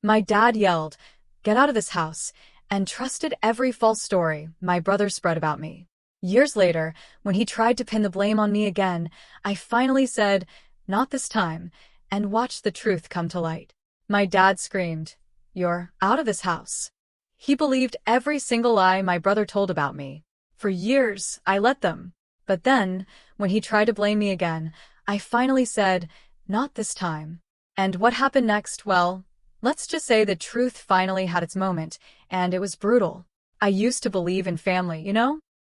My dad yelled, "Get out of this house," and trusted every false story my brother spread about me. Years later, when he tried to pin the blame on me again, I finally said, "Not this time," and watched the truth come to light. My dad screamed, "You're out of this house." He believed every single lie my brother told about me. For years, I let them. But then, when he tried to blame me again, I finally said, "Not this time." And what happened next? Well, let's just say the truth finally had its moment, and it was brutal. I used to believe in family,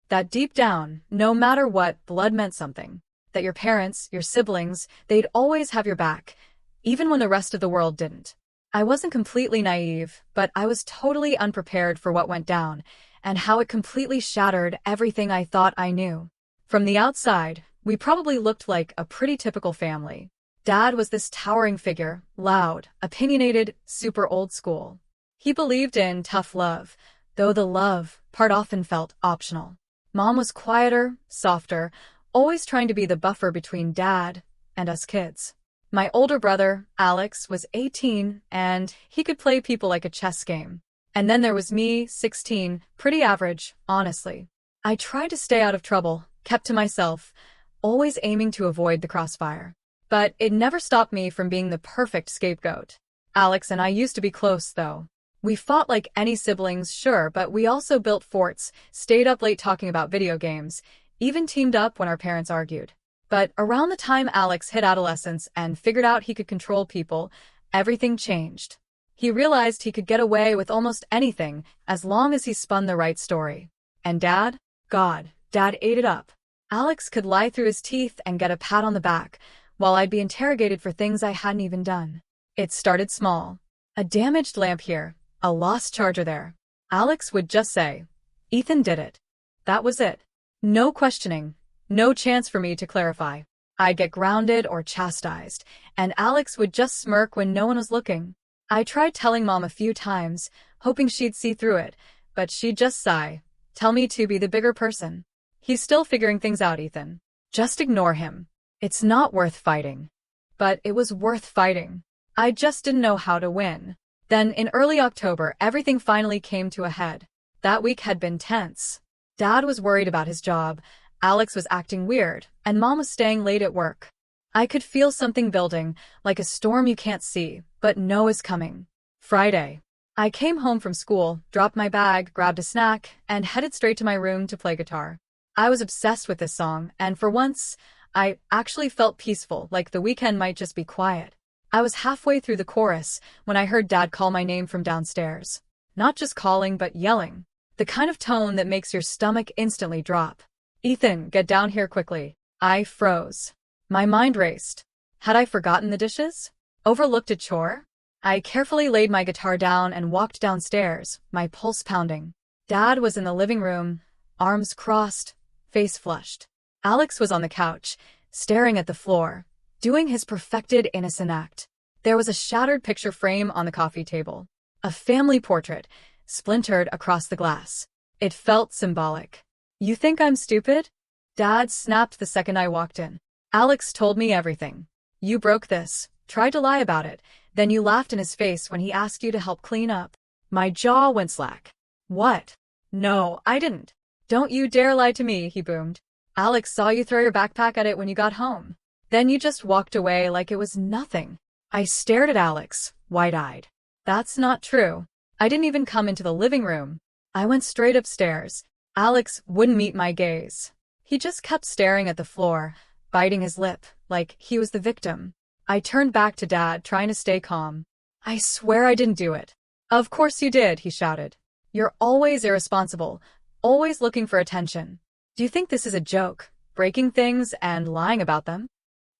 that deep down, no matter what, blood meant something. That your parents, your siblings, they'd always have your back, even when the rest of the world didn't. I wasn't completely naive, but I was totally unprepared for what went down, and how it completely shattered everything I thought I knew. From the outside, we probably looked like a pretty typical family. Dad was this towering figure, loud, opinionated, super old school. He believed in tough love, though the love part often felt optional. Mom was quieter, softer, always trying to be the buffer between Dad and us kids. My older brother, Alex, was 18, and he could play people like a chess game. And then there was me, 16, pretty average, honestly. I tried to stay out of trouble, kept to myself, always aiming to avoid the crossfire. But it never stopped me from being the perfect scapegoat. Alex and I used to be close, though. We fought like any siblings, sure, but we also built forts, stayed up late talking about video games, even teamed up when our parents argued. But around the time Alex hit adolescence and figured out he could control people, everything changed. He realized he could get away with almost anything as long as he spun the right story. And Dad? God, Dad ate it up. Alex could lie through his teeth and get a pat on the back, while I'd be interrogated for things I hadn't even done. It started small. A damaged lamp here, a lost charger there. Alex would just say, "Ethan did it." That was it. No questioning, no chance for me to clarify. I'd get grounded or chastised, and Alex would just smirk when no one was looking. I tried telling Mom a few times, hoping she'd see through it, but she'd just sigh, tell me to be the bigger person. "He's still figuring things out, Ethan. Just ignore him. It's not worth fighting." But it was worth fighting. I just didn't know how to win. Then, in early October, everything finally came to a head. That week had been tense. Dad was worried about his job, Alex was acting weird, and Mom was staying late at work. I could feel something building, like a storm you can't see, but know is coming. Friday. I came home from school, dropped my bag, grabbed a snack, and headed straight to my room to play guitar. I was obsessed with this song, and for once, I actually felt peaceful, like the weekend might just be quiet. I was halfway through the chorus when I heard Dad call my name from downstairs. Not just calling, but yelling. The kind of tone that makes your stomach instantly drop. "Ethan, get down here quickly." I froze. My mind raced. Had I forgotten the dishes? Overlooked a chore? I carefully laid my guitar down and walked downstairs, my pulse pounding. Dad was in the living room, arms crossed, face flushed. Alex was on the couch, staring at the floor, doing his perfected innocent act. There was a shattered picture frame on the coffee table. A family portrait, splintered across the glass. It felt symbolic. "You think I'm stupid?" Dad snapped the second I walked in. "Alex told me everything. You broke this, tried to lie about it, then you laughed in his face when he asked you to help clean up." My jaw went slack. "What? No, I didn't." "Don't you dare lie to me," he boomed. "Alex saw you throw your backpack at it when you got home. Then you just walked away like it was nothing." I stared at Alex, wide-eyed. "That's not true. I didn't even come into the living room. I went straight upstairs." Alex wouldn't meet my gaze. He just kept staring at the floor, biting his lip, like he was the victim. I turned back to Dad, trying to stay calm. "I swear I didn't do it." "Of course you did," he shouted. "You're always irresponsible, always looking for attention. Do you think this is a joke, breaking things and lying about them?"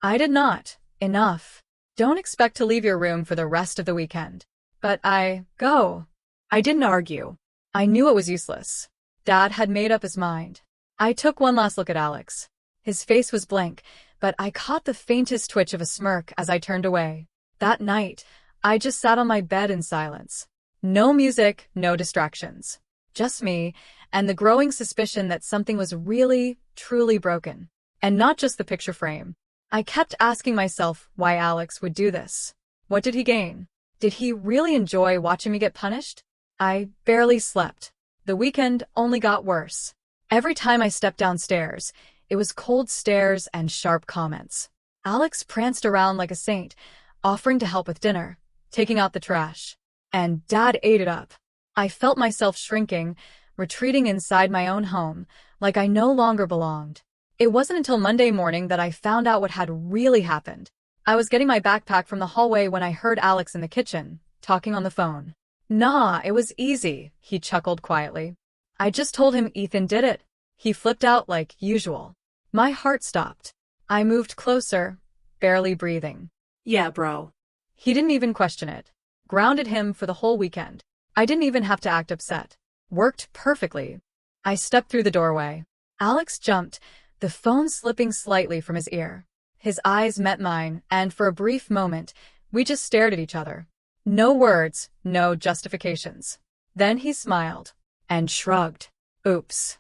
"I did not. Enough. Don't expect to leave your room for the rest of the weekend." "But go." I didn't argue. I knew it was useless. Dad had made up his mind. I took one last look at Alex. His face was blank, but I caught the faintest twitch of a smirk as I turned away. That night, I just sat on my bed in silence. No music, no distractions. Just me, and the growing suspicion that something was really, truly broken. And not just the picture frame. I kept asking myself why Alex would do this. What did he gain? Did he really enjoy watching me get punished? I barely slept. The weekend only got worse. Every time I stepped downstairs, it was cold stares and sharp comments. Alex pranced around like a saint, offering to help with dinner, taking out the trash. And Dad ate it up. I felt myself shrinking, retreating inside my own home, like I no longer belonged. It wasn't until Monday morning that I found out what had really happened. I was getting my backpack from the hallway when I heard Alex in the kitchen, talking on the phone. Nah, it was easy, he chuckled quietly. I just told him Ethan did it. He flipped out like usual. My heart stopped. I moved closer, barely breathing. Yeah, bro. He didn't even question it. Grounded him for the whole weekend. I didn't even have to act upset. Worked perfectly. I stepped through the doorway. Alex jumped, the phone slipping slightly from his ear. His eyes met mine, and for a brief moment, we just stared at each other. No words, no justifications. Then he smiled and shrugged. Oops.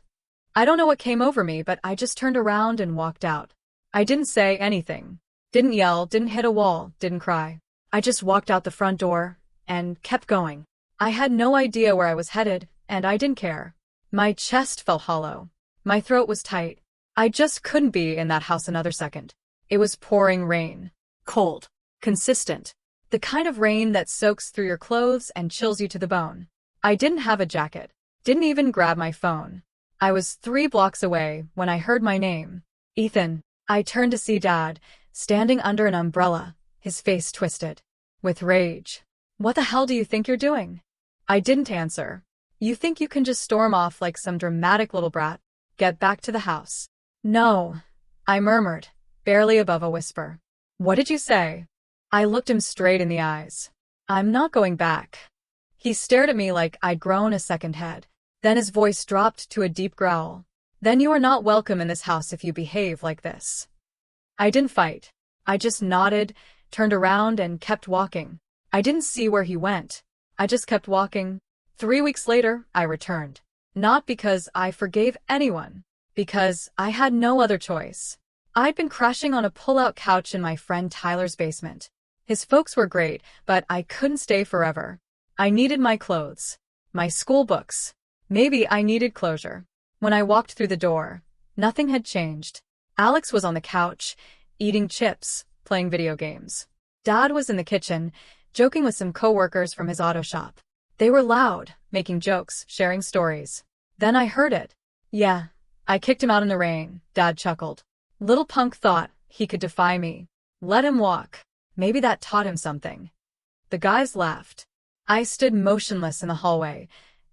I don't know what came over me, but I just turned around and walked out. I didn't say anything. Didn't yell, didn't hit a wall, didn't cry. I just walked out the front door and kept going. I had no idea where I was headed, and I didn't care. My chest felt hollow. My throat was tight. I just couldn't be in that house another second. It was pouring rain. Cold. Consistent. The kind of rain that soaks through your clothes and chills you to the bone. I didn't have a jacket. Didn't even grab my phone. I was 3 blocks away when I heard my name. Ethan. I turned to see Dad, standing under an umbrella, his face twisted. With rage. What the hell do you think you're doing? I didn't answer. You think you can just storm off like some dramatic little brat? Get back to the house. No. I murmured, barely above a whisper. What did you say? I looked him straight in the eyes. I'm not going back. He stared at me like I'd grown a second head. Then his voice dropped to a deep growl. Then you are not welcome in this house if you behave like this. I didn't fight. I just nodded, turned around, and kept walking. I didn't see where he went. I just kept walking. 3 weeks later, I returned. Not because I forgave anyone. Because I had no other choice. I'd been crashing on a pull-out couch in my friend Tyler's basement. His folks were great, but I couldn't stay forever. I needed my clothes. My school books. Maybe I needed closure. When I walked through the door, nothing had changed. Alex was on the couch, eating chips, playing video games. Dad was in the kitchen, joking with some coworkers from his auto shop. They were loud, making jokes, sharing stories. Then I heard it. Yeah, I kicked him out in the rain, Dad chuckled. Little punk thought he could defy me. Let him walk. Maybe that taught him something. The guys laughed. I stood motionless in the hallway,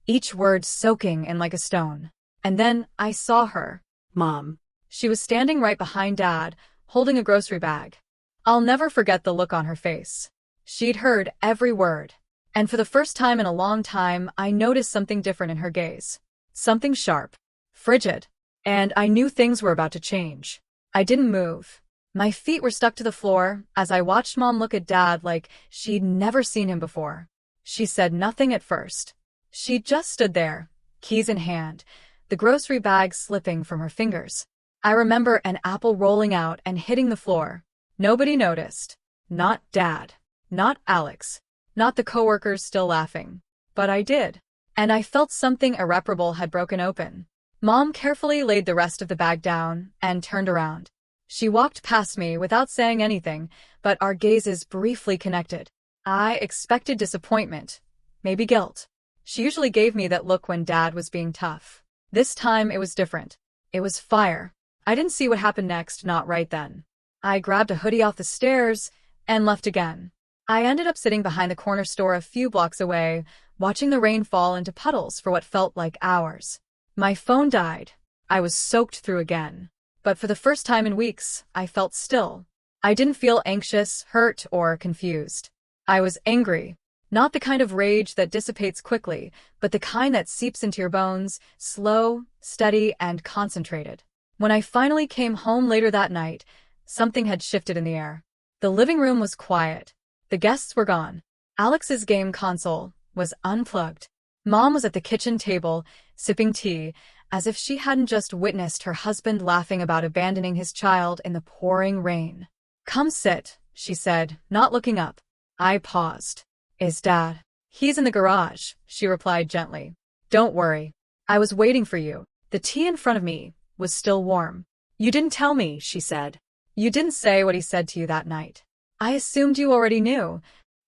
each word soaking in like a stone. And then I saw her. Mom. She was standing right behind Dad, holding a grocery bag. I'll never forget the look on her face. She'd heard every word. And for the first time in a long time, I noticed something different in her gaze. Something sharp. Frigid. And I knew things were about to change. I didn't move. My feet were stuck to the floor as I watched Mom look at Dad like she'd never seen him before. She said nothing at first. She just stood there, keys in hand, the grocery bag slipping from her fingers. I remember an apple rolling out and hitting the floor. Nobody noticed. Not Dad. Not Alex. Not the coworkers still laughing. But I did. And I felt something irreparable had broken open. Mom carefully laid the rest of the bag down and turned around. She walked past me without saying anything, but our gazes briefly connected. I expected disappointment, maybe guilt. She usually gave me that look when Dad was being tough. This time it was different. It was fire. I didn't see what happened next, not right then. I grabbed a hoodie off the stairs and left again. I ended up sitting behind the corner store a few blocks away, watching the rain fall into puddles for what felt like hours. My phone died. I was soaked through again. But for the first time in weeks, I felt still. I didn't feel anxious, hurt, or confused. I was angry. Not the kind of rage that dissipates quickly, but the kind that seeps into your bones, slow, steady, and concentrated. When I finally came home later that night, something had shifted in the air. The living room was quiet. The guests were gone. Alex's game console was unplugged. Mom was at the kitchen table, sipping tea, as if she hadn't just witnessed her husband laughing about abandoning his child in the pouring rain. Come sit, she said, not looking up. I paused. Is Dad? He's in the garage, she replied gently. Don't worry. I was waiting for you. The tea in front of me was still warm. You didn't tell me, she said. You didn't say what he said to you that night. I assumed you already knew.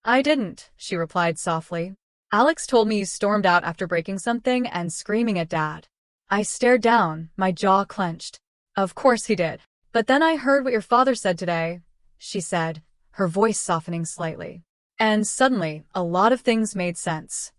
I didn't, she replied softly. Alex told me you stormed out after breaking something and screaming at Dad. I stared down, my jaw clenched. Of course he did. But then I heard what your father said today, she said, her voice softening slightly. And suddenly, a lot of things made sense.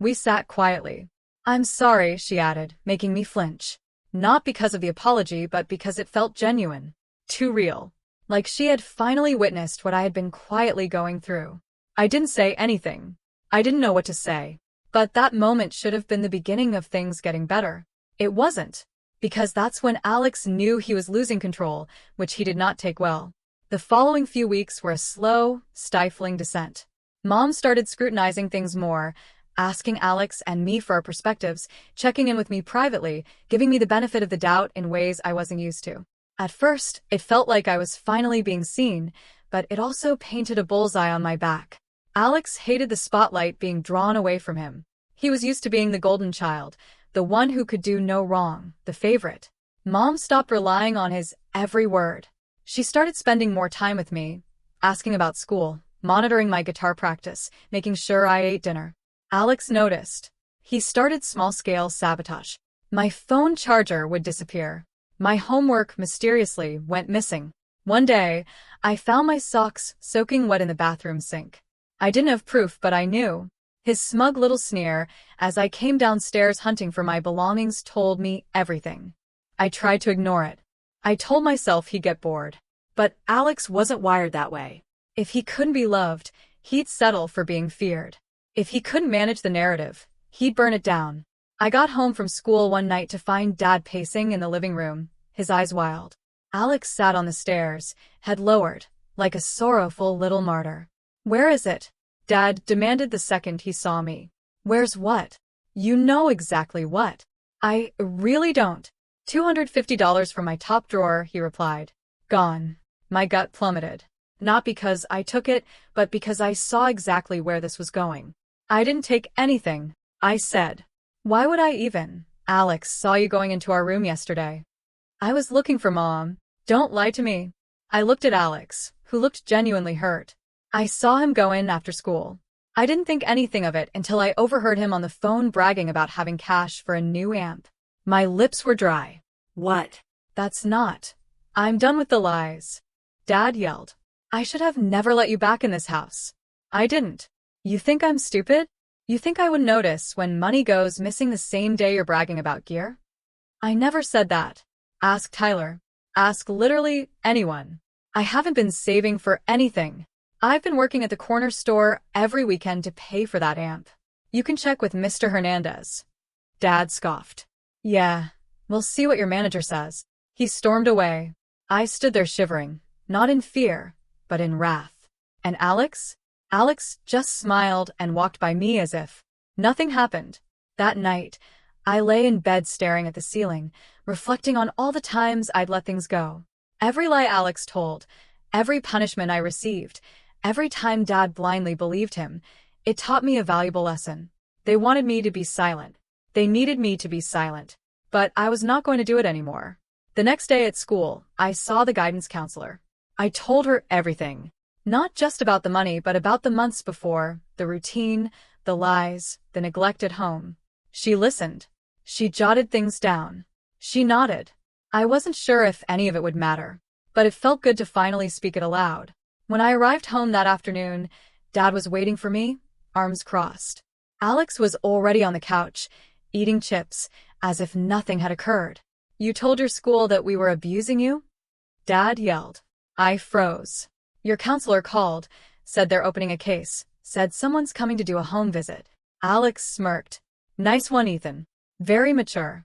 We sat quietly. I'm sorry, she added, making me flinch. Not because of the apology, but because it felt genuine. Too real. Like she had finally witnessed what I had been quietly going through. I didn't say anything. I didn't know what to say. But that moment should have been the beginning of things getting better. It wasn't. Because that's when Alex knew he was losing control, which he did not take well. The following few weeks were a slow, stifling descent. Mom started scrutinizing things more, asking Alex and me for our perspectives, checking in with me privately, giving me the benefit of the doubt in ways I wasn't used to. At first, it felt like I was finally being seen, but it also painted a bullseye on my back. Alex hated the spotlight being drawn away from him. He was used to being the golden child, the one who could do no wrong, the favorite. Mom stopped relying on his every word. She started spending more time with me, asking about school, monitoring my guitar practice, making sure I ate dinner. Alex noticed. He started small-scale sabotage. My phone charger would disappear. My homework mysteriously went missing. One day, I found my socks soaking wet in the bathroom sink. I didn't have proof, but I knew. His smug little sneer, as I came downstairs hunting for my belongings, told me everything. I tried to ignore it. I told myself he'd get bored. But Alex wasn't wired that way. If he couldn't be loved, he'd settle for being feared. If he couldn't manage the narrative, he'd burn it down. I got home from school one night to find Dad pacing in the living room, his eyes wild. Alex sat on the stairs, head lowered, like a sorrowful little martyr. Where is it? Dad demanded the second he saw me. Where's what? You know exactly what. I really don't. $250 from my top drawer, he replied. Gone. My gut plummeted. Not because I took it, but because I saw exactly where this was going. I didn't take anything, I said. Why would I even? Alex saw you going into our room yesterday. I was looking for Mom. Don't lie to me. I looked at Alex, who looked genuinely hurt. I saw him go in after school. I didn't think anything of it until I overheard him on the phone bragging about having cash for a new amp. My lips were dry. What? That's not. I'm done with the lies. Dad yelled. I should have never let you back in this house. I didn't. You think I'm stupid? You think I would notice when money goes missing the same day you're bragging about gear? I never said that. Ask Tyler. Ask literally anyone. I haven't been saving for anything. I've been working at the corner store every weekend to pay for that amp. You can check with Mr. Hernandez. Dad scoffed. Yeah, we'll see what your manager says. He stormed away. I stood there shivering, not in fear, but in wrath. And Alex? Alex just smiled and walked by me as if nothing happened. That night, I lay in bed staring at the ceiling, reflecting on all the times I'd let things go. Every lie Alex told, every punishment I received, every time Dad blindly believed him, it taught me a valuable lesson. They wanted me to be silent. They needed me to be silent. But I was not going to do it anymore. The next day at school, I saw the guidance counselor. I told her everything. Not just about the money, but about the months before, the routine, the lies, the neglect at home. She listened. She jotted things down. She nodded. I wasn't sure if any of it would matter, but it felt good to finally speak it aloud. When I arrived home that afternoon, Dad was waiting for me, arms crossed. Alex was already on the couch, eating chips, as if nothing had occurred. You told your school that we were abusing you? Dad yelled. I froze. Your counselor called, said they're opening a case, said someone's coming to do a home visit. Alex smirked. Nice one, Ethan. Very mature.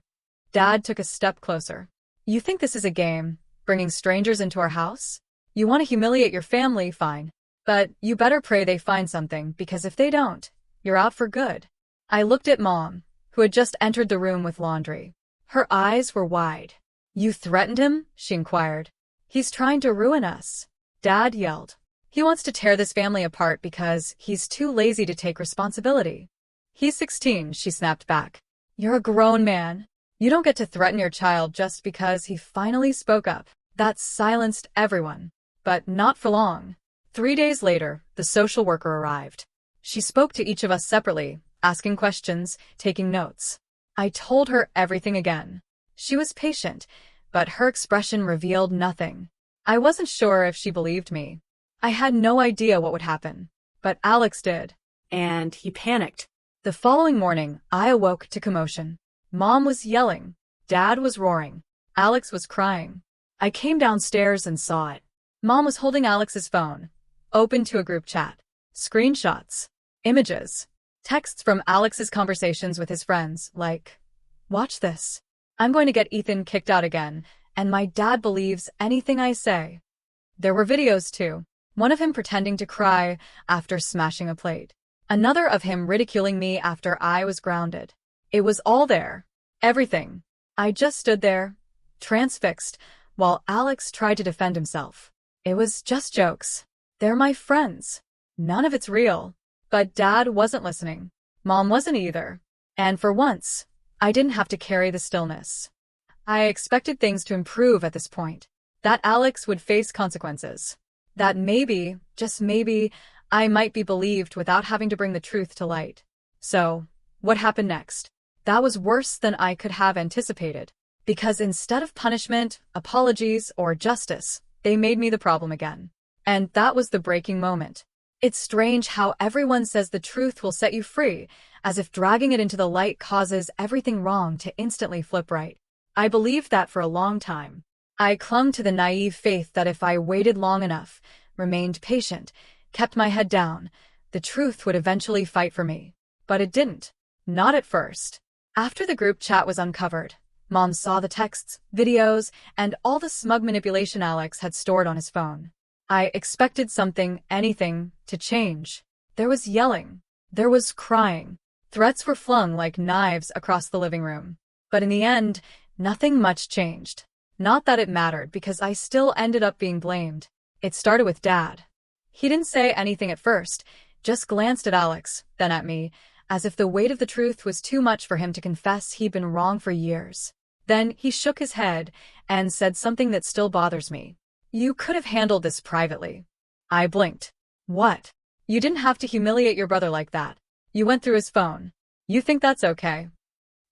Dad took a step closer. You think this is a game, bringing strangers into our house? You want to humiliate your family, fine. But you better pray they find something, because if they don't, you're out for good. I looked at Mom, who had just entered the room with laundry. Her eyes were wide. You threatened him? She inquired. He's trying to ruin us. Dad yelled. He wants to tear this family apart because he's too lazy to take responsibility. He's 16, she snapped back. You're a grown man. You don't get to threaten your child just because he finally spoke up. That silenced everyone. But not for long. 3 days later, the social worker arrived. She spoke to each of us separately, asking questions, taking notes. I told her everything again. She was patient, but her expression revealed nothing. I wasn't sure if she believed me. I had no idea what would happen, but Alex did. And he panicked. The following morning, I awoke to commotion. Mom was yelling. Dad was roaring. Alex was crying. I came downstairs and saw it. Mom was holding Alex's phone, open to a group chat. Screenshots. Images. Texts from Alex's conversations with his friends, like, "Watch this. I'm going to get Ethan kicked out again, and my dad believes anything I say." There were videos too. One of him pretending to cry after smashing a plate. Another of him ridiculing me after I was grounded. It was all there. Everything. I just stood there, transfixed, while Alex tried to defend himself. It was just jokes. They're my friends. None of it's real. But Dad wasn't listening. Mom wasn't either. And for once, I didn't have to carry the stillness. I expected things to improve at this point. That Alex would face consequences. That maybe, just maybe, I might be believed without having to bring the truth to light. So, what happened next? That was worse than I could have anticipated. Because instead of punishment, apologies, or justice, they made me the problem again. And that was the breaking moment. It's strange how everyone says the truth will set you free, as if dragging it into the light causes everything wrong to instantly flip right. I believed that for a long time. I clung to the naive faith that if I waited long enough, remained patient, kept my head down, the truth would eventually fight for me. But it didn't. Not at first. After the group chat was uncovered, Mom saw the texts, videos, and all the smug manipulation Alex had stored on his phone. I expected something, anything, to change. There was yelling. There was crying. Threats were flung like knives across the living room. But in the end, nothing much changed. Not that it mattered, because I still ended up being blamed. It started with Dad. He didn't say anything at first, just glanced at Alex, then at me, as if the weight of the truth was too much for him to confess he'd been wrong for years. Then he shook his head and said something that still bothers me. "You could have handled this privately." I blinked. What? You didn't have to humiliate your brother like that. You went through his phone. You think that's okay?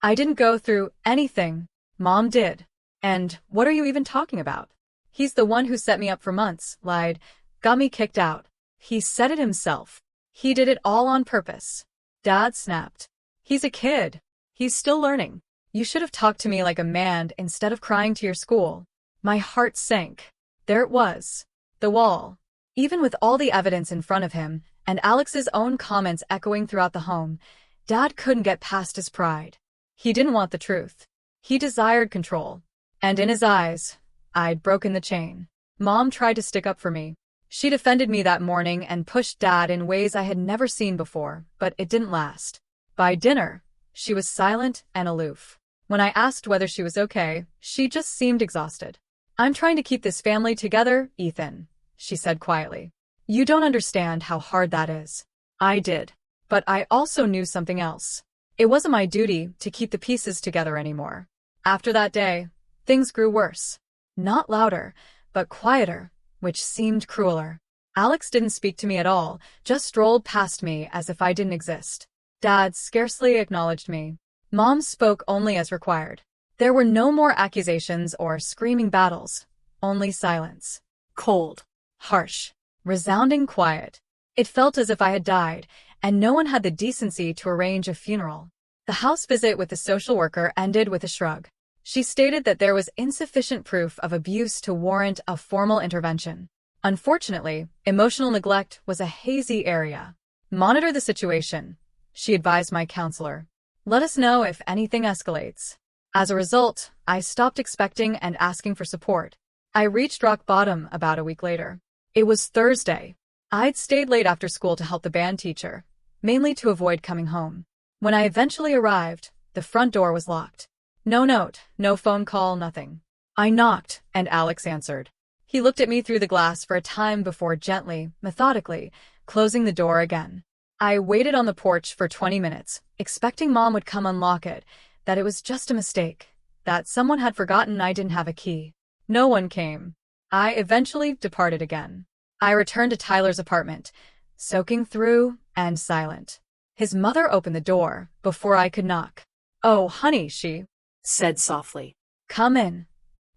I didn't go through anything. Mom did. And what are you even talking about? He's the one who set me up for months, lied, got me kicked out. He said it himself. He did it all on purpose. Dad snapped. He's a kid. He's still learning. You should have talked to me like a man instead of crying to your school. My heart sank. There it was. The wall. Even with all the evidence in front of him, and Alex's own comments echoing throughout the home, Dad couldn't get past his pride. He didn't want the truth. He desired control. And in his eyes, I'd broken the chain. Mom tried to stick up for me. She defended me that morning and pushed Dad in ways I had never seen before, but it didn't last. By dinner, she was silent and aloof. When I asked whether she was okay, she just seemed exhausted. "I'm trying to keep this family together, Ethan," she said quietly. "You don't understand how hard that is." I did. But I also knew something else. It wasn't my duty to keep the pieces together anymore. After that day, things grew worse. Not louder, but quieter, which seemed crueler. Alex didn't speak to me at all, just strolled past me as if I didn't exist. Dad scarcely acknowledged me. Mom spoke only as required. There were no more accusations or screaming battles, only silence. Cold, harsh, resounding quiet. It felt as if I had died, and no one had the decency to arrange a funeral. The house visit with the social worker ended with a shrug. She stated that there was insufficient proof of abuse to warrant a formal intervention. Unfortunately, emotional neglect was a hazy area. "Monitor the situation," she advised my counselor. "Let us know if anything escalates." As a result, I stopped expecting and asking for support. I reached rock bottom about a week later. It was Thursday. I'd stayed late after school to help the band teacher, mainly to avoid coming home. When I eventually arrived, the front door was locked. No note, no phone call, nothing. I knocked, and Alex answered. He looked at me through the glass for a time before gently, methodically, closing the door again. I waited on the porch for 20 minutes, expecting Mom would come unlock it, that it was just a mistake, that someone had forgotten I didn't have a key. No one came. I eventually departed again. I returned to Tyler's apartment, soaking through and silent. His mother opened the door before I could knock. "Oh, honey," she said softly. "Come in."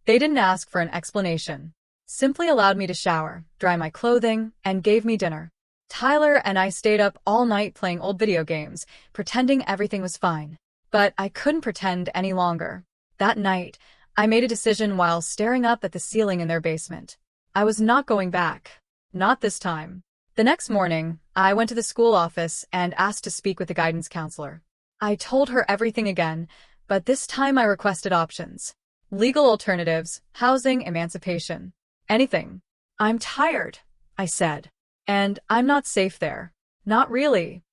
They didn't ask for an explanation. Simply allowed me to shower, dry my clothing, and gave me dinner. Tyler and I stayed up all night playing old video games, pretending everything was fine. But I couldn't pretend any longer. That night, I made a decision while staring up at the ceiling in their basement. I was not going back. Not this time. The next morning, I went to the school office and asked to speak with the guidance counselor. I told her everything again, but this time I requested options. Legal alternatives, housing, emancipation. Anything. "I'm tired," I said. "And I'm not safe there." "Not really."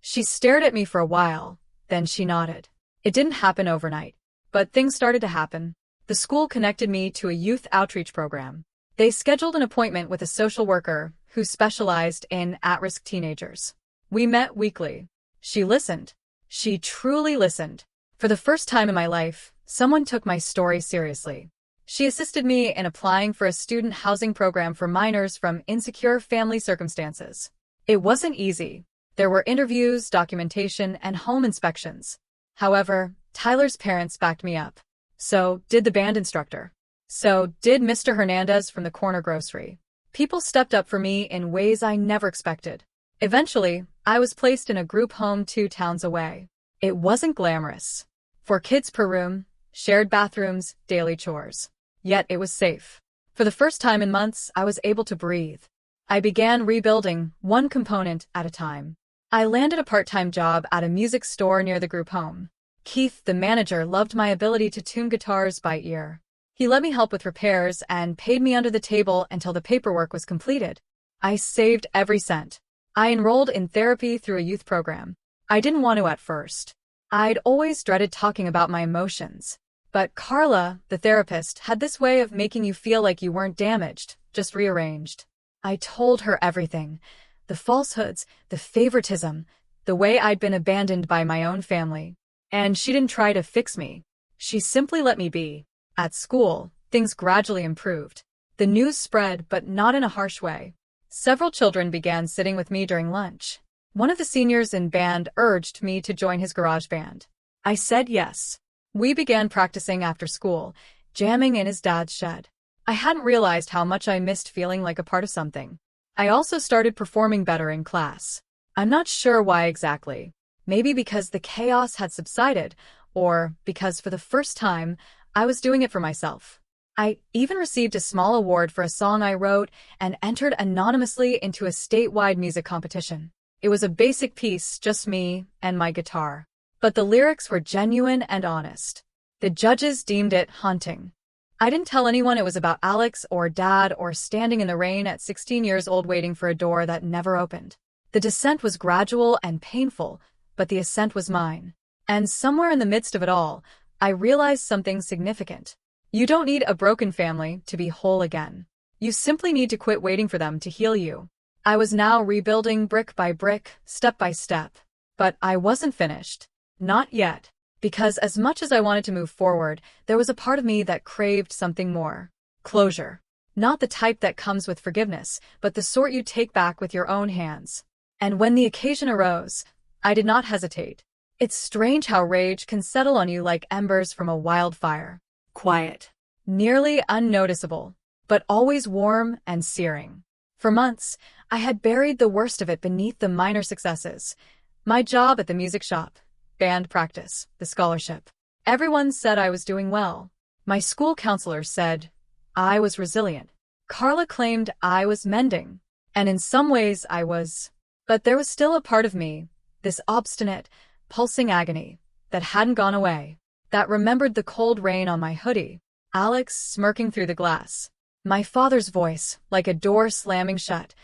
She stared at me for a while, then she nodded. It didn't happen overnight, but things started to happen. The school connected me to a youth outreach program. They scheduled an appointment with a social worker who specialized in at-risk teenagers. We met weekly. She listened. She truly listened. For the first time in my life, someone took my story seriously. She assisted me in applying for a student housing program for minors from insecure family circumstances. It wasn't easy. There were interviews, documentation, and home inspections. However, Tyler's parents backed me up. So did the band instructor. So did Mr. Hernandez from the corner grocery. People stepped up for me in ways I never expected. Eventually, I was placed in a group home 2 towns away. It wasn't glamorous. 4 kids per room, shared bathrooms, daily chores. Yet it was safe. For the first time in months, I was able to breathe. I began rebuilding, one component at a time. I landed a part-time job at a music store near the group home. Keith, the manager, loved my ability to tune guitars by ear. He let me help with repairs and paid me under the table until the paperwork was completed. I saved every cent. I enrolled in therapy through a youth program. I didn't want to at first. I'd always dreaded talking about my emotions. But Carla, the therapist, had this way of making you feel like you weren't damaged, just rearranged. I told her everything. The falsehoods, the favoritism, the way I'd been abandoned by my own family. And she didn't try to fix me. She simply let me be. At school, things gradually improved. The news spread, but not in a harsh way. Several children began sitting with me during lunch. One of the seniors in band urged me to join his garage band. I said yes. We began practicing after school, jamming in his dad's shed. I hadn't realized how much I missed feeling like a part of something. I also started performing better in class. I'm not sure why exactly. Maybe because the chaos had subsided, or because for the first time, I was doing it for myself. I even received a small award for a song I wrote and entered anonymously into a statewide music competition. It was a basic piece, just me and my guitar. But the lyrics were genuine and honest. The judges deemed it haunting. I didn't tell anyone it was about Alex or Dad or standing in the rain at 16 years old waiting for a door that never opened. The descent was gradual and painful, but the ascent was mine. And somewhere in the midst of it all, I realized something significant. You don't need a broken family to be whole again. You simply need to quit waiting for them to heal you. I was now rebuilding brick by brick, step by step. But I wasn't finished. Not yet. Because as much as I wanted to move forward, there was a part of me that craved something more. Closure. Not the type that comes with forgiveness, but the sort you take back with your own hands. And when the occasion arose, I did not hesitate. It's strange how rage can settle on you like embers from a wildfire. Quiet. Nearly unnoticeable, but always warm and searing. For months, I had buried the worst of it beneath the minor successes. My job at the music shop, band practice, the scholarship. Everyone said I was doing well. My school counselor said I was resilient. Carla claimed I was mending. And in some ways I was. But there was still a part of me, this obstinate, pulsing agony, that hadn't gone away, that remembered the cold rain on my hoodie, Alex smirking through the glass, my father's voice, like a door slamming shut.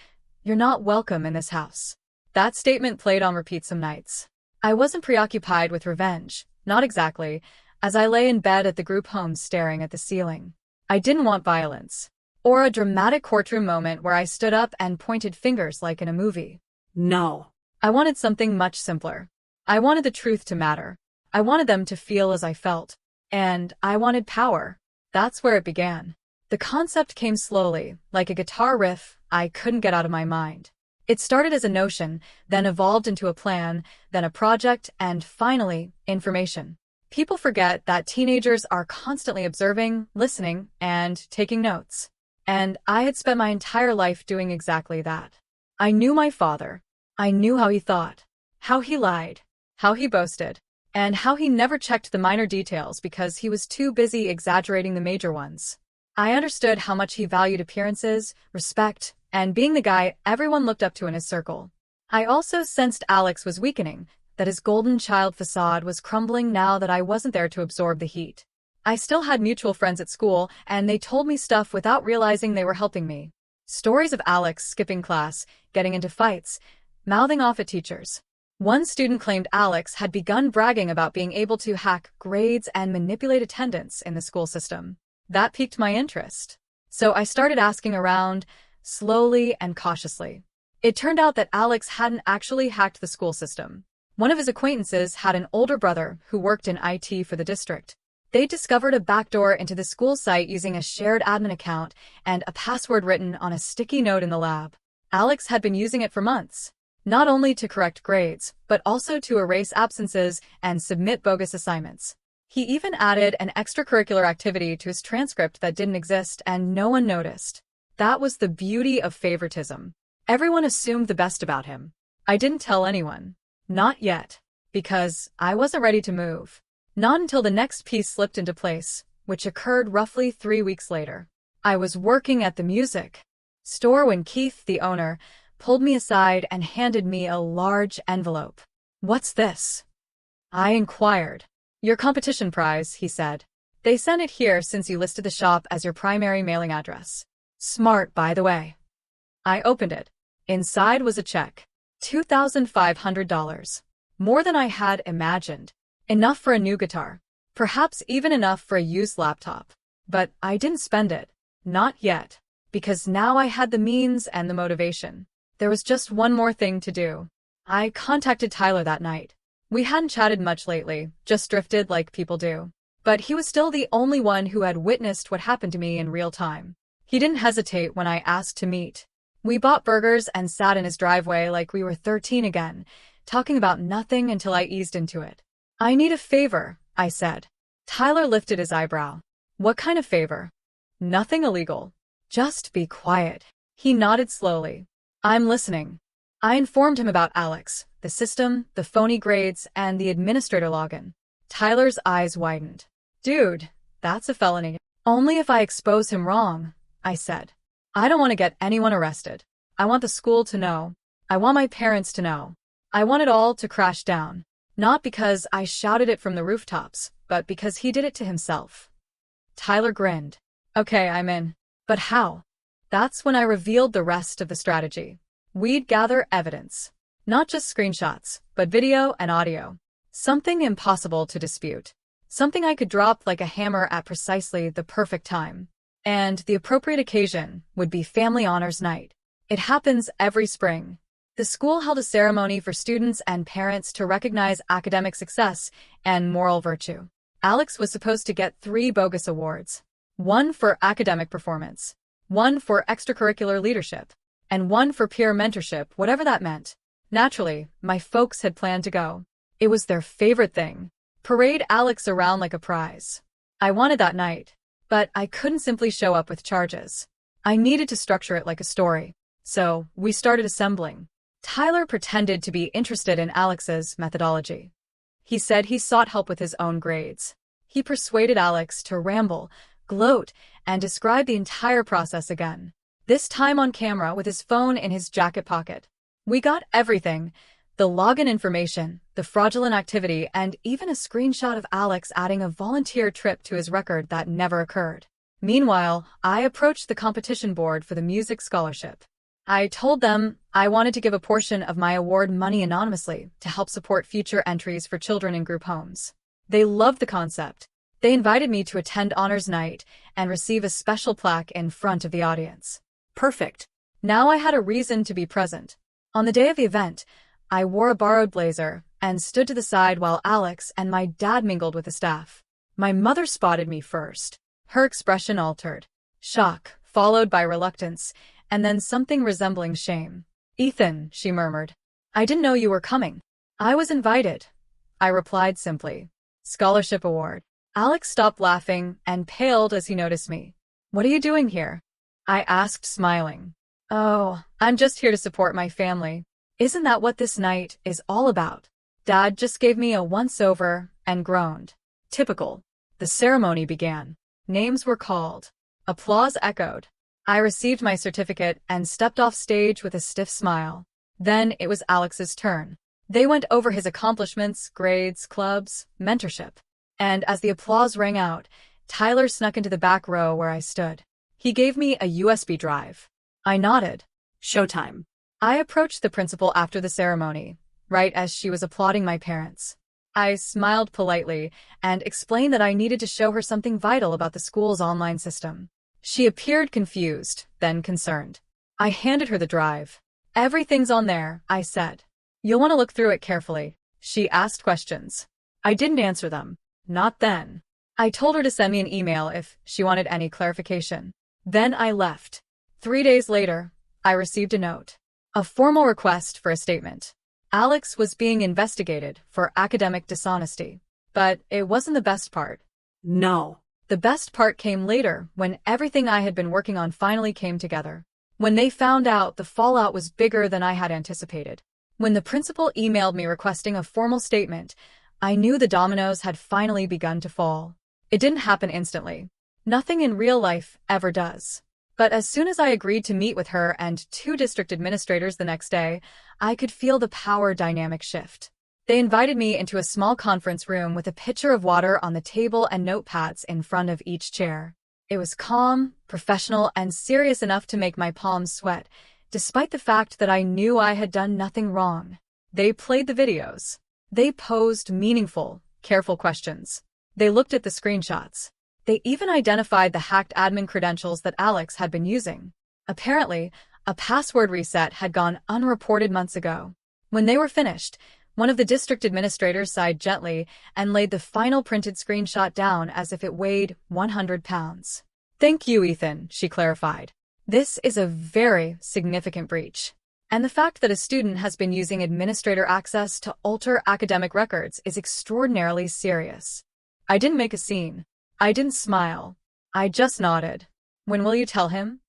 "You're not welcome in this house." That statement played on repeat some nights. I wasn't preoccupied with revenge, not exactly, as I lay in bed at the group home staring at the ceiling. I didn't want violence. Or a dramatic courtroom moment where I stood up and pointed fingers like in a movie. No. I wanted something much simpler. I wanted the truth to matter. I wanted them to feel as I felt. And I wanted power. That's where it began. The concept came slowly, like a guitar riff I couldn't get out of my mind. It started as a notion, then evolved into a plan, then a project, and finally, information. People forget that teenagers are constantly observing, listening, and taking notes. And I had spent my entire life doing exactly that. I knew my father. I knew how he thought, how he lied, how he boasted, and how he never checked the minor details because he was too busy exaggerating the major ones. I understood how much he valued appearances, respect, and being the guy everyone looked up to in his circle. I also sensed Alex was weakening, that his golden child facade was crumbling now that I wasn't there to absorb the heat. I still had mutual friends at school, and they told me stuff without realizing they were helping me. Stories of Alex skipping class, getting into fights, mouthing off at teachers. One student claimed Alex had begun bragging about being able to hack grades and manipulate attendance in the school system. That piqued my interest. So I started asking around, slowly and cautiously. It turned out that Alex hadn't actually hacked the school system. One of his acquaintances had an older brother who worked in IT for the district. They discovered a backdoor into the school site using a shared admin account and a password written on a sticky note in the lab. Alex had been using it for months, not only to correct grades, but also to erase absences and submit bogus assignments. He even added an extracurricular activity to his transcript that didn't exist and no one noticed. That was the beauty of favoritism. Everyone assumed the best about him. I didn't tell anyone. Not yet. Because I wasn't ready to move. Not until the next piece slipped into place, which occurred roughly 3 weeks later. I was working at the music store when Keith, the owner, pulled me aside and handed me a large envelope. "What's this?" I inquired. "Your competition prize," he said. "They sent it here since you listed the shop as your primary mailing address." Smart, by the way. I opened it. Inside was a check. $2,500. More than I had imagined. Enough for a new guitar. Perhaps even enough for a used laptop. But I didn't spend it. Not yet. Because now I had the means and the motivation. There was just one more thing to do. I contacted Tyler that night. We hadn't chatted much lately, just drifted like people do. But he was still the only one who had witnessed what happened to me in real time. He didn't hesitate when I asked to meet. We bought burgers and sat in his driveway like we were 13 again, talking about nothing until I eased into it. "I need a favor," I said. Tyler lifted his eyebrow. "What kind of favor?" "Nothing illegal. Just be quiet." He nodded slowly. "I'm listening." I informed him about Alex, the system, the phony grades, and the administrator login. Tyler's eyes widened. "Dude, that's a felony." "Only if I expose him wrong," I said. "I don't want to get anyone arrested. I want the school to know. I want my parents to know. I want it all to crash down. Not because I shouted it from the rooftops, but because he did it to himself." Tyler grinned. "Okay, I'm in. But how?" That's when I revealed the rest of the strategy. We'd gather evidence. Not just screenshots, but video and audio. Something impossible to dispute. Something I could drop like a hammer at precisely the perfect time. And the appropriate occasion would be Family Honors Night. It happens every spring. The school held a ceremony for students and parents to recognize academic success and moral virtue. Alex was supposed to get 3 bogus awards. 1 for academic performance, 1 for extracurricular leadership, and 1 for peer mentorship, whatever that meant. Naturally, my folks had planned to go. It was their favorite thing. Parade Alex around like a prize. I wanted that night. But I couldn't simply show up with charges. I needed to structure it like a story. So, we started assembling. Tyler pretended to be interested in Alex's methodology. He said he sought help with his own grades. He persuaded Alex to ramble, gloat, and describe the entire process again. This time on camera with his phone in his jacket pocket. We got everything. The login information, the fraudulent activity, and even a screenshot of Alex adding a volunteer trip to his record that never occurred. Meanwhile, I approached the competition board for the music scholarship. I told them I wanted to give a portion of my award money anonymously to help support future entries for children in group homes. They loved the concept. They invited me to attend honors night and receive a special plaque in front of the audience. Perfect. Now I had a reason to be present. On the day of the event, I wore a borrowed blazer and stood to the side while Alex and my dad mingled with the staff. My mother spotted me first. Her expression altered. Shock, followed by reluctance, and then something resembling shame. "Ethan," she murmured. "I didn't know you were coming." "I was invited," I replied simply. "Scholarship award." Alex stopped laughing and paled as he noticed me. "What are you doing here?" I asked, smiling. "Oh, I'm just here to support my family. Isn't that what this night is all about?" Dad just gave me a once-over and groaned. Typical. The ceremony began. Names were called. Applause echoed. I received my certificate and stepped off stage with a stiff smile. Then it was Alex's turn. They went over his accomplishments, grades, clubs, mentorship. And as the applause rang out, Tyler snuck into the back row where I stood. He gave me a USB drive. I nodded. Showtime. I approached the principal after the ceremony, right as she was applauding my parents. I smiled politely and explained that I needed to show her something vital about the school's online system. She appeared confused, then concerned. I handed her the drive. "Everything's on there," I said. "You'll want to look through it carefully." She asked questions. I didn't answer them. Not then. I told her to send me an email if she wanted any clarification. Then I left. 3 days later, I received a note. A formal request for a statement. Alex was being investigated for academic dishonesty. But it wasn't the best part. No. The best part came later, when everything I had been working on finally came together. When they found out, the fallout was bigger than I had anticipated. When the principal emailed me requesting a formal statement, I knew the dominoes had finally begun to fall. It didn't happen instantly. Nothing in real life ever does. But as soon as I agreed to meet with her and 2 district administrators the next day, I could feel the power dynamic shift. They invited me into a small conference room with a pitcher of water on the table and notepads in front of each chair. It was calm, professional, and serious enough to make my palms sweat, despite the fact that I knew I had done nothing wrong. They played the videos. They posed meaningful, careful questions. They looked at the screenshots. They even identified the hacked admin credentials that Alex had been using. Apparently, a password reset had gone unreported months ago. When they were finished, one of the district administrators sighed gently and laid the final printed screenshot down as if it weighed 100 pounds. "Thank you, Ethan," she clarified. "This is a very significant breach. And the fact that a student has been using administrator access to alter academic records is extraordinarily serious." I didn't make a scene. I didn't smile. I just nodded. "When will you tell him?"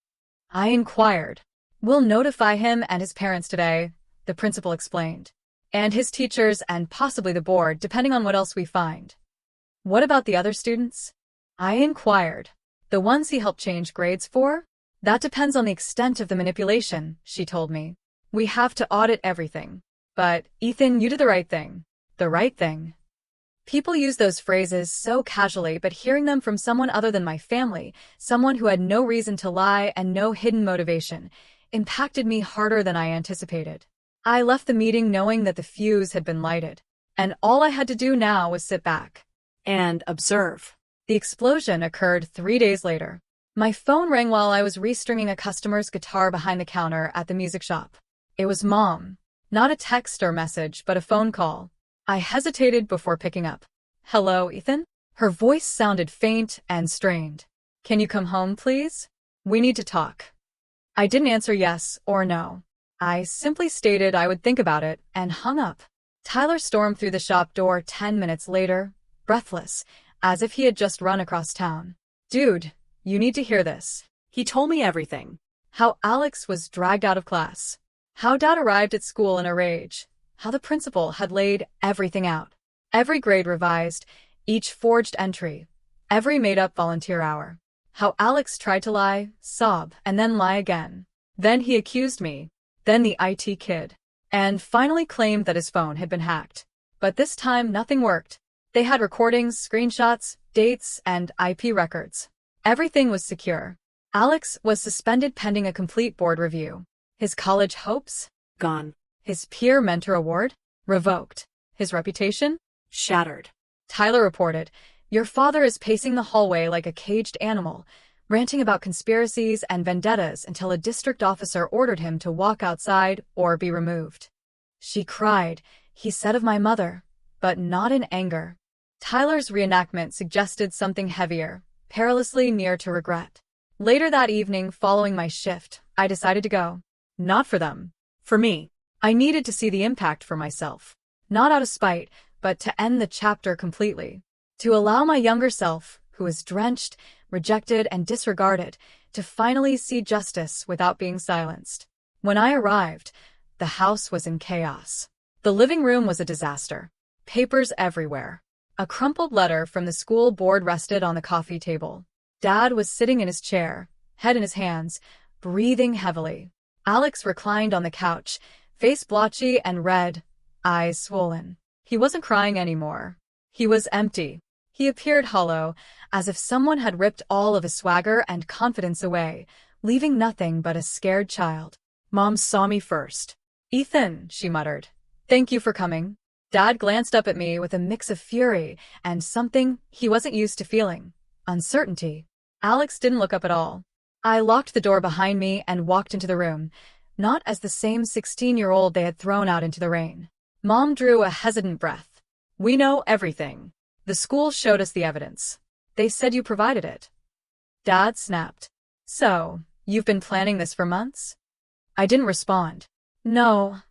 I inquired. "We'll notify him and his parents today," the principal explained. "And his teachers and possibly the board, depending on what else we find." "What about the other students?" I inquired. "The ones he helped change grades for?" "That depends on the extent of the manipulation," she told me. "We have to audit everything. But, Ethan, you did the right thing." The right thing. People use those phrases so casually, but hearing them from someone other than my family, someone who had no reason to lie and no hidden motivation, impacted me harder than I anticipated. I left the meeting knowing that the fuse had been lighted, and all I had to do now was sit back And observe. The explosion occurred 3 days later. My phone rang while I was restringing a customer's guitar behind the counter at the music shop. It was Mom. Not a text or message, but a phone call. I hesitated before picking up. "Hello, Ethan?" Her voice sounded faint and strained. "Can you come home, please? We need to talk." I didn't answer yes or no. I simply stated I would think about it and hung up. Tyler stormed through the shop door 10 minutes later, breathless, as if he had just run across town. "Dude, you need to hear this." He told me everything. How Alex was dragged out of class. How Dad arrived at school in a rage. How the principal had laid everything out. Every grade revised, each forged entry, every made-up volunteer hour. How Alex tried to lie, sob, and then lie again. Then he accused me. Then the IT kid. And finally claimed that his phone had been hacked. But this time nothing worked. They had recordings, screenshots, dates, and IP records. Everything was secure. Alex was suspended pending a complete board review. His college hopes? Gone. His peer mentor award? Revoked. His reputation? Shattered. Tyler reported, Your father is pacing the hallway like a caged animal, ranting about conspiracies and vendettas until a district officer ordered him to walk outside or be removed. She cried, he said of my mother, but not in anger. Tyler's reenactment suggested something heavier, perilously near to regret. Later that evening, following my shift, I decided to go. Not for them. For me. I needed to see the impact for myself. Not out of spite, but to end the chapter completely. To allow my younger self, who was drenched, rejected, and disregarded, to finally see justice without being silenced. When I arrived, the house was in chaos. The living room was a disaster. Papers everywhere. A crumpled letter from the school board rested on the coffee table. Dad was sitting in his chair, head in his hands, breathing heavily. Alex reclined on the couch, face blotchy and red, eyes swollen. He wasn't crying anymore. He was empty. He appeared hollow, as if someone had ripped all of his swagger and confidence away, leaving nothing but a scared child. Mom saw me first. "Ethan," she muttered. "Thank you for coming." Dad glanced up at me with a mix of fury and something he wasn't used to feeling. Uncertainty. Alex didn't look up at all. I locked the door behind me and walked into the room, not as the same 16-year-old they had thrown out into the rain. Mom drew a hesitant breath. "We know everything. The school showed us the evidence. They said you provided it." Dad snapped. "So, you've been planning this for months?" I didn't respond. "No,"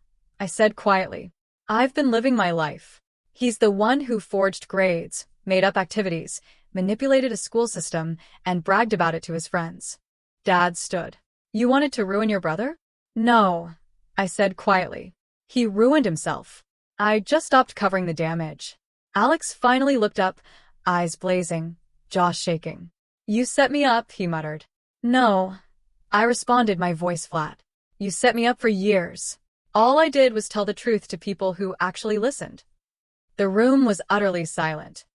I said quietly. "I've been living my life." He's the one who forged grades, made up activities, manipulated a school system, and bragged about it to his friends. Dad stood. "You wanted to ruin your brother?" "No," I said quietly. "He ruined himself. I just stopped covering the damage." Alex finally looked up, eyes blazing, jaw shaking. "You set me up," he muttered. "No," I responded, my voice flat. "You set me up for years. All I did was tell the truth to people who actually listened." The room was utterly silent.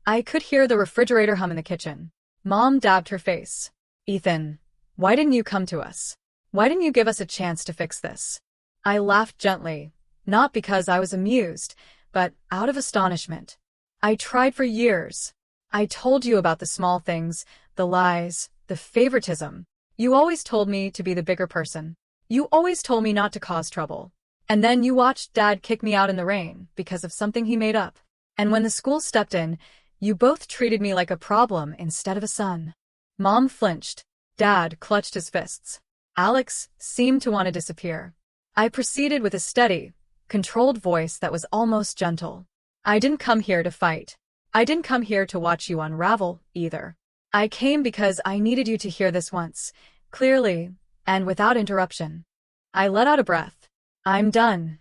I could hear the refrigerator hum in the kitchen. Mom dabbed her face. "Ethan, why didn't you come to us? Why didn't you give us a chance to fix this?" I laughed gently, not because I was amused, but out of astonishment. "I tried for years. I told you about the small things, the lies, the favoritism. You always told me to be the bigger person. You always told me not to cause trouble. And then you watched Dad kick me out in the rain because of something he made up. And when the school stepped in, you both treated me like a problem instead of a son." Mom flinched. Dad clutched his fists. Alex seemed to want to disappear. I proceeded with a steady, controlled voice that was almost gentle. "I didn't come here to fight. I didn't come here to watch you unravel, either. I came because I needed you to hear this once, clearly, and without interruption." I let out a breath. "I'm done."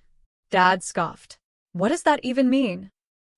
Dad scoffed. "What does that even mean?"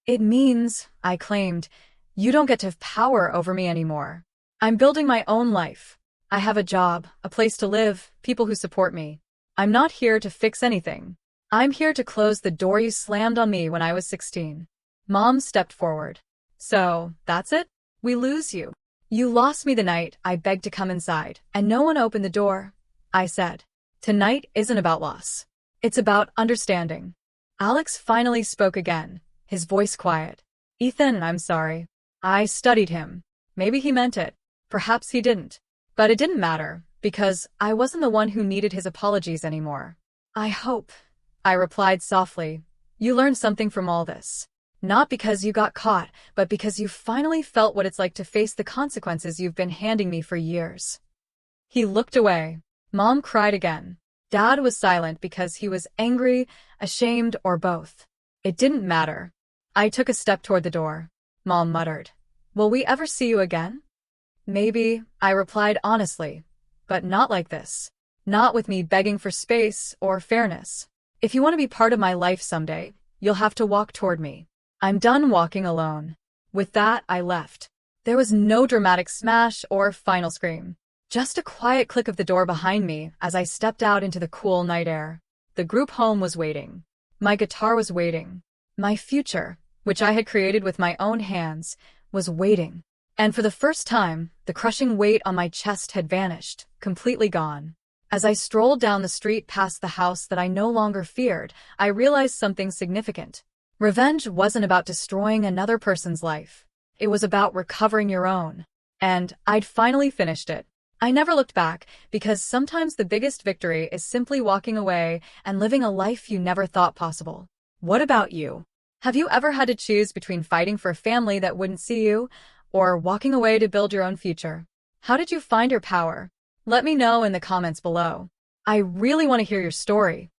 "It means," I claimed, "you don't get to have power over me anymore. I'm building my own life. I have a job, a place to live, people who support me. I'm not here to fix anything. I'm here to close the door you slammed on me when I was 16. Mom stepped forward. "So, that's it? We lose you. You lost me the night I begged to come inside, and no one opened the door," I said. "Tonight isn't about loss. It's about understanding." Alex finally spoke again, his voice quiet. "Ethan, I'm sorry. I studied him. Maybe he meant it. Perhaps he didn't. But it didn't matter, because I wasn't the one who needed his apologies anymore. I hope," I replied softly, "you learned something from all this. Not because you got caught, but because you finally felt what it's like to face the consequences you've been handing me for years." He looked away. Mom cried again. Dad was silent because he was angry, ashamed, or both. It didn't matter. I took a step toward the door. Mom muttered, "Will we ever see you again?" "Maybe," I replied honestly, "but not like this. Not with me begging for space or fairness. If you want to be part of my life someday, you'll have to walk toward me. I'm done walking alone." With that, I left. There was no dramatic smash or final scream. Just a quiet click of the door behind me as I stepped out into the cool night air. The group home was waiting. My guitar was waiting. My future, which I had created with my own hands, was waiting. And for the first time, the crushing weight on my chest had vanished, completely gone. As I strolled down the street past the house that I no longer feared, I realized something significant. Revenge wasn't about destroying another person's life. It was about recovering your own. And I'd finally finished it. I never looked back because sometimes the biggest victory is simply walking away and living a life you never thought possible. What about you? Have you ever had to choose between fighting for a family that wouldn't see you or walking away to build your own future? How did you find your power? Let me know in the comments below. I really want to hear your story.